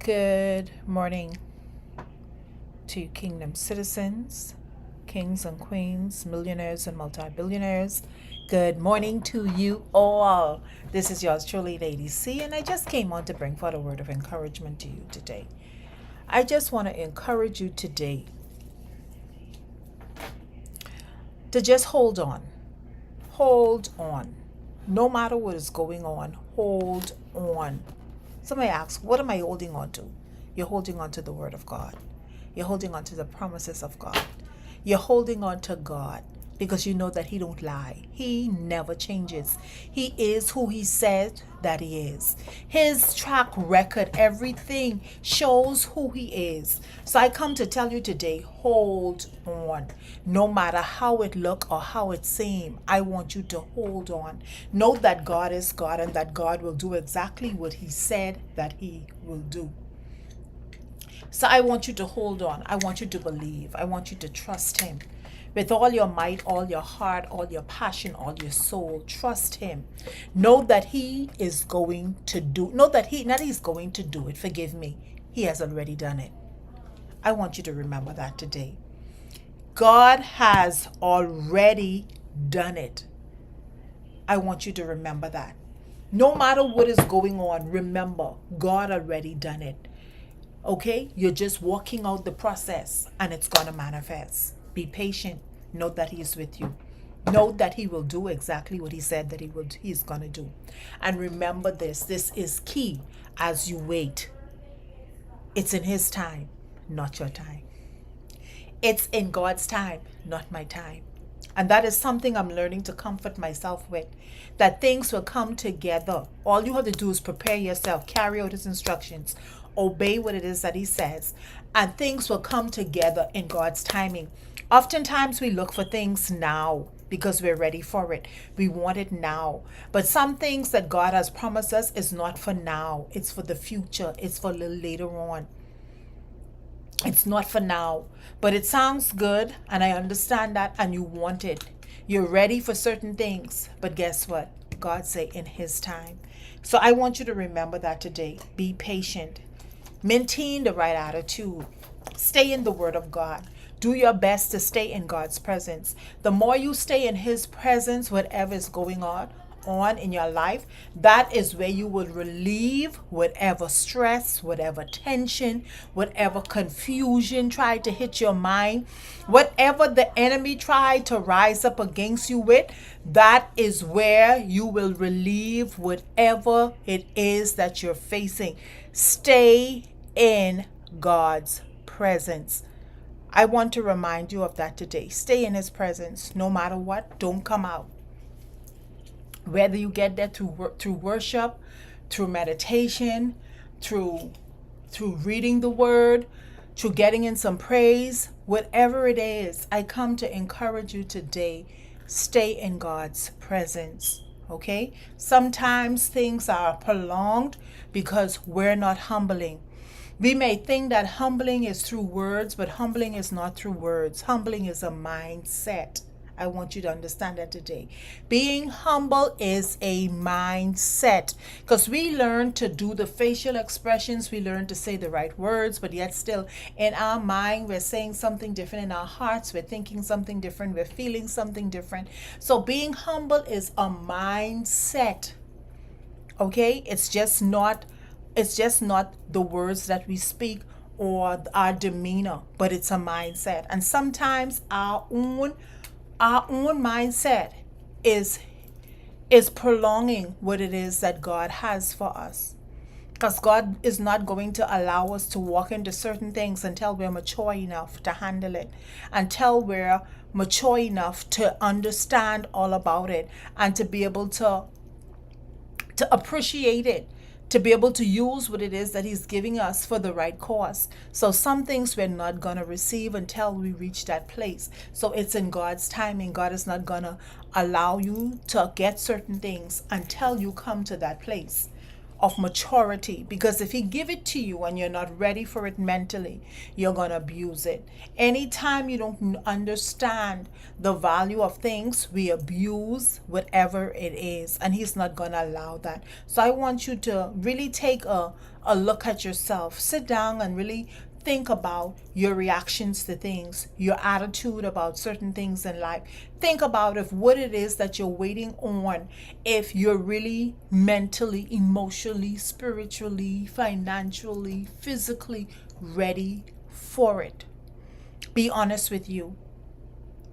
Good morning to Kingdom citizens, kings and queens, millionaires and multi-billionaires. Good morning to you all. This is yours truly, Lady C, and I just came on to bring forth a word of encouragement to you today. I just want to encourage you today to just hold on. Hold on. No matter what is going on, hold on. Somebody asks, what am I holding on to? You're holding on to the Word of God. You're holding on to the promises of God. You're holding on to God because you know that He don't lie. He never changes. He is who He said that He is. His track record, everything shows who He is. So I come to tell you today, hold on. No matter how it look or how it seem, I want you to hold on. Know that God is God and that God will do exactly what He said that He will do. So I want you to hold on. I want you to believe. I want you to trust Him. With all your might, all your heart, all your passion, all your soul, trust Him. Know that He is going to do, know that He's going to do it. Forgive me. He has already done it. I want you to remember that today. God has already done it. I want you to remember that. No matter what is going on, remember, God already done it. Okay? You're just walking out the process and it's going to manifest. Be patient. Know that He is with you. Know that He will do exactly what He said that He's going to do. And remember this is key as you wait. It's in His time, not your time. It's in God's time, not my time. And that is something I'm learning to comfort myself with. That things will come together. All you have to do is prepare yourself, carry out His instructions, obey what it is that He says, and things will come together in God's timing. Oftentimes we look for things now because we're ready for it. We want it now. But some things that God has promised us is not for now. It's for the future. It's for a little later on. It's not for now, but it sounds good and I understand that and you want it. You're ready for certain things, but guess what? God say in His time. So I want you to remember that today. Be patient. Maintain the right attitude. Stay in the Word of God. Do your best to stay in God's presence. The more you stay in His presence, whatever is going on in your life, that is where you will relieve whatever stress, whatever tension, whatever confusion tried to hit your mind, whatever the enemy tried to rise up against you with. That is where you will relieve whatever it is that you're facing. Stay in God's presence. I want to remind you of that today. Stay in His presence no matter what. Don't come out. Whether you get there through worship, through meditation, through reading the Word, through getting in some praise, whatever it is, I come to encourage you today. Stay in God's presence. Okay? Sometimes things are prolonged because we're not humbling. We may think that humbling is through words, but humbling is not through words. Humbling is a mindset. I want you to understand that today. Being humble is a mindset because we learn to do the facial expressions, we learn to say the right words, but yet still in our mind, we're saying something different. In our hearts, we're thinking something different. We're feeling something different. So being humble is a mindset. Okay? It's just not the words that we speak or our demeanor, but it's a mindset. And sometimes our own mindset is prolonging what it is that God has for us. Because God is not going to allow us to walk into certain things until we're mature enough to handle it, until we're mature enough to understand all about it and to be able to appreciate it, to be able to use what it is that He's giving us for the right cause. So some things we're not going to receive until we reach that place. So it's in God's timing. God is not going to allow you to get certain things until you come to that place. of maturity, because if he give it to you and you're not ready for it mentally, you're going to abuse it. Anytime you don't understand the value of things, we abuse whatever it is, and he's not going to allow that. So I want you to really take a look at yourself. Sit down and really think about your reactions to things, your attitude about certain things in life. Think about if what it is that you're waiting on, if you're really mentally, emotionally, spiritually, financially, physically ready for it. Be honest with you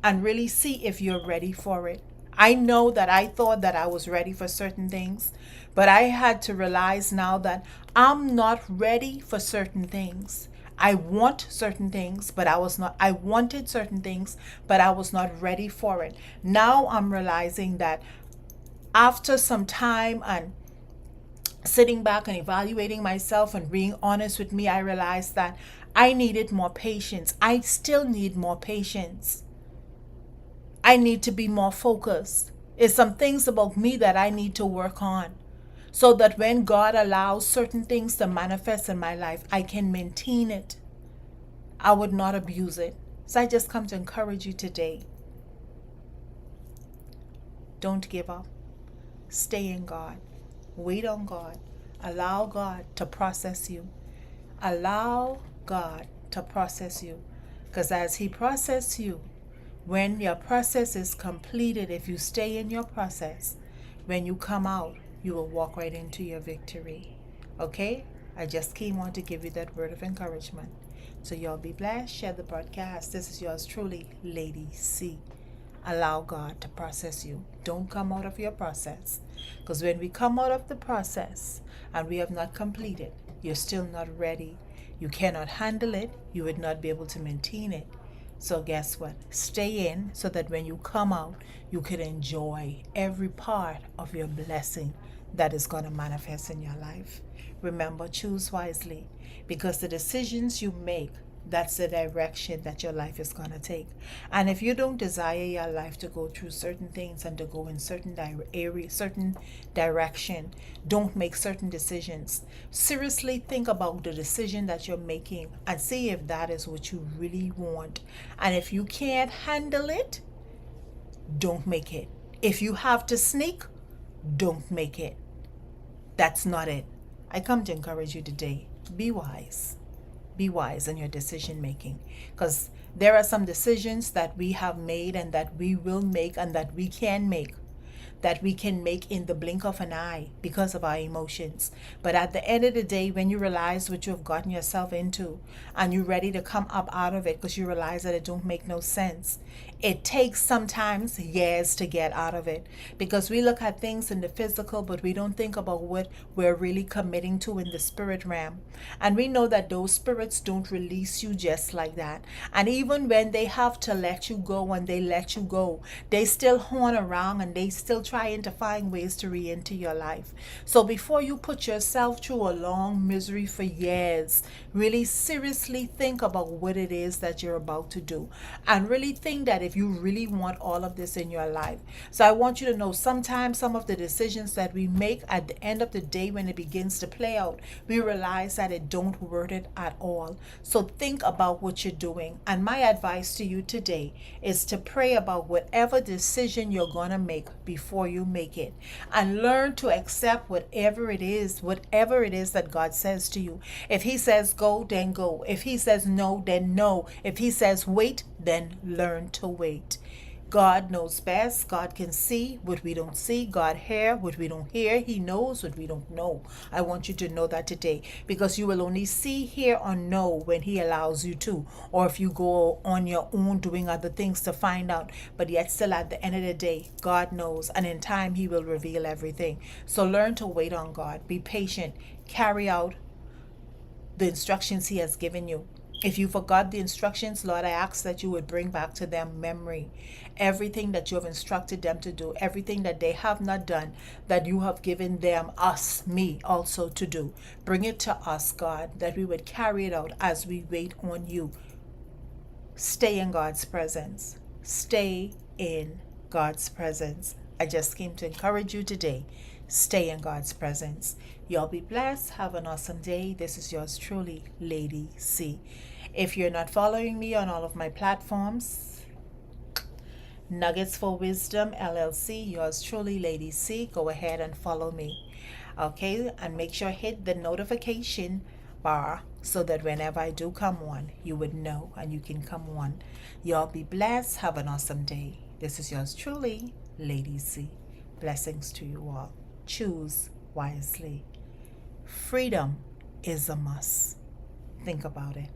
and really see if you're ready for it. I know that I thought that I was ready for certain things, but I had to realize now that I'm not ready for certain things. I want certain things, but I wanted certain things, but I was not ready for it. Now I'm realizing that after some time and sitting back and evaluating myself and being honest with me, I realized that I needed more patience. I still need more patience. I need to be more focused. There's some things about me that I need to work on, so that when God allows certain things to manifest in my life, I can maintain it. I would not abuse it. So I just come to encourage you today. Don't give up. Stay in God. Wait on God. Allow God to process you. Allow God to process you. Because as he processes you, when your process is completed, if you stay in your process, when you come out, you will walk right into your victory. Okay? I just came on to give you that word of encouragement. So y'all be blessed. Share the broadcast. This is yours truly, Lady C. Allow God to process you. Don't come out of your process. Because when we come out of the process and we have not completed, you're still not ready. You cannot handle it. You would not be able to maintain it. So guess what? Stay in so that when you come out, you can enjoy every part of your blessing that is going to manifest in your life. Remember, choose wisely, because the decisions you make, that's the direction that your life is going to take. And if you don't desire your life to go through certain things and to go in certain certain direction, don't make certain decisions. Seriously think about the decision that you're making and see if that is what you really want. And if you can't handle it, don't make it. If you have to sneak, don't make it. That's not it. I come to encourage you today. Be wise. Be wise in your decision making, because there are some decisions that we have made and that we will make and that we can make, that we can make in the blink of an eye because of our emotions. But at the end of the day, when you realize what you have gotten yourself into and you're ready to come up out of it because you realize that it don't make no sense, it takes sometimes years to get out of it, because we look at things in the physical, but we don't think about what we're really committing to in the spirit realm. And we know that those spirits don't release you just like that. And even when they have to let you go and they let you go, they still horn around and they still trying to find ways to re-enter your life. So before you put yourself through a long misery for years, really seriously think about what it is that you're about to do, and really think that if you really want all of this in your life. So I want you to know, sometimes some of the decisions that we make at the end of the day, when it begins to play out, we realize that it don't worth it at all. So think about what you're doing. And my advice to you today is to pray about whatever decision you're going to make before you make it, and learn to accept whatever it is that God says to you. If he says go, then go. If he says no, then no. If he says wait, then learn to wait. God knows best. God can see what we don't see. God hear what we don't hear. He knows what we don't know. I want you to know that today, because you will only see, hear, or know when he allows you to, or if you go on your own doing other things to find out. But yet still at the end of the day, God knows, and in time he will reveal everything. So learn to wait on God. Be patient. Carry out the instructions he has given you. If you forgot the instructions, Lord, I ask that you would bring back to them memory everything that you have instructed them to do, everything that they have not done, that you have given them, us, me also to do. Bring it to us, God, that we would carry it out as we wait on you. Stay in God's presence. Stay in God's presence. I just came to encourage you today. Stay in God's presence. Y'all be blessed. Have an awesome day. This is yours truly, Lady C. If you're not following me on all of my platforms, Nuggets for Wisdom LLC, yours truly, Lady C, go ahead and follow me. Okay, and make sure hit the notification bar so that whenever I do come on, you would know and you can come on. Y'all be blessed. Have an awesome day. This is yours truly, Lady C. Blessings to you all. Choose wisely. Freedom is a must. Think about it.